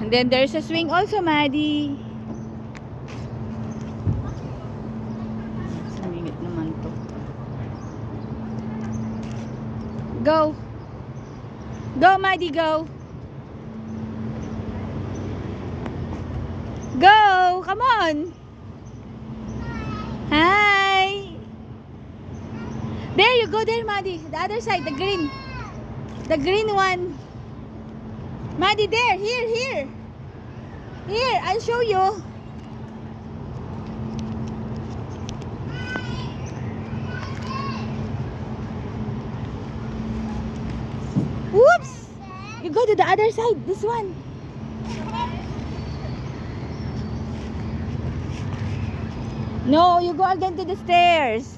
And then there's a swing also, Maddie. Sumingit naman to. Go. Go, Maddie, go. Go. Come on. Hi. There you go there, Maddie. The other side, the green. The green one. Maddie, there. Here. Here, I'll show you. Whoops! You go to the other side. This one. No, you go again to the stairs.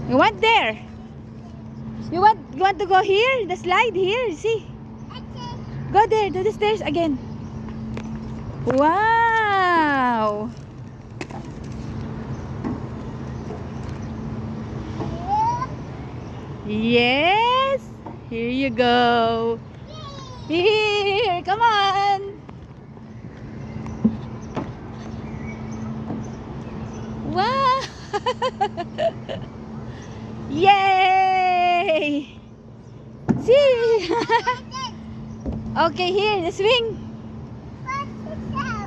You want there? You want to go here? The slide here, see? Go there to the stairs again. Wow! Yes! Here you go. Here, come on. Wow! Yay! See? Okay, here, the swing.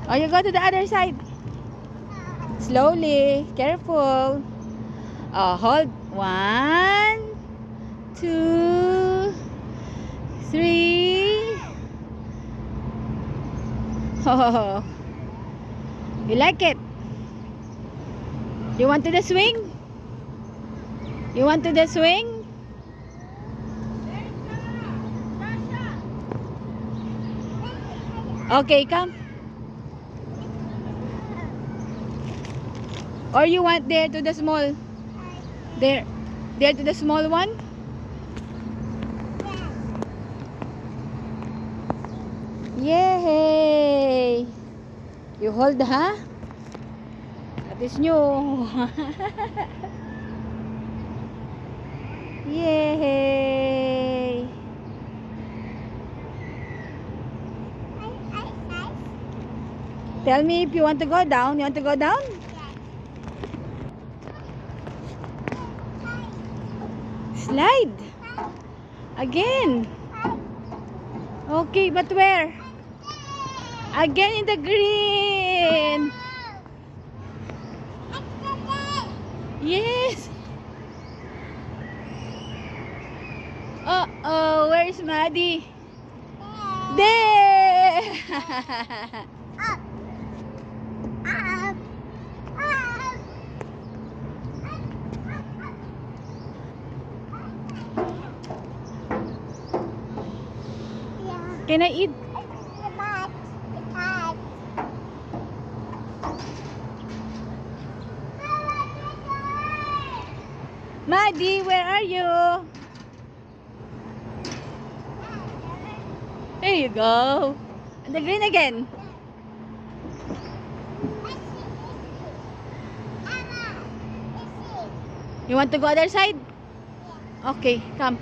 Oh, you go to the other side. Slowly, careful. Oh, hold. 1, 2, 3. Oh, you like it? You want to the swing? You want to the swing? Okay, come. Or you want there to the small? There to the small one? Yay! You hold, ha? That is new. Yay! Tell me if you want to go down. You want to go down? Slide. Again. Okay, but where? Again in the green. Yes. Uh-oh, where's Maddie? There. Can I eat? Maddie, where are you? There you go. And the green again. You want to go other side? Okay, come.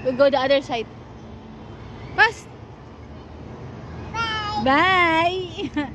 We'll go the other side. Fast. Bye. Bye.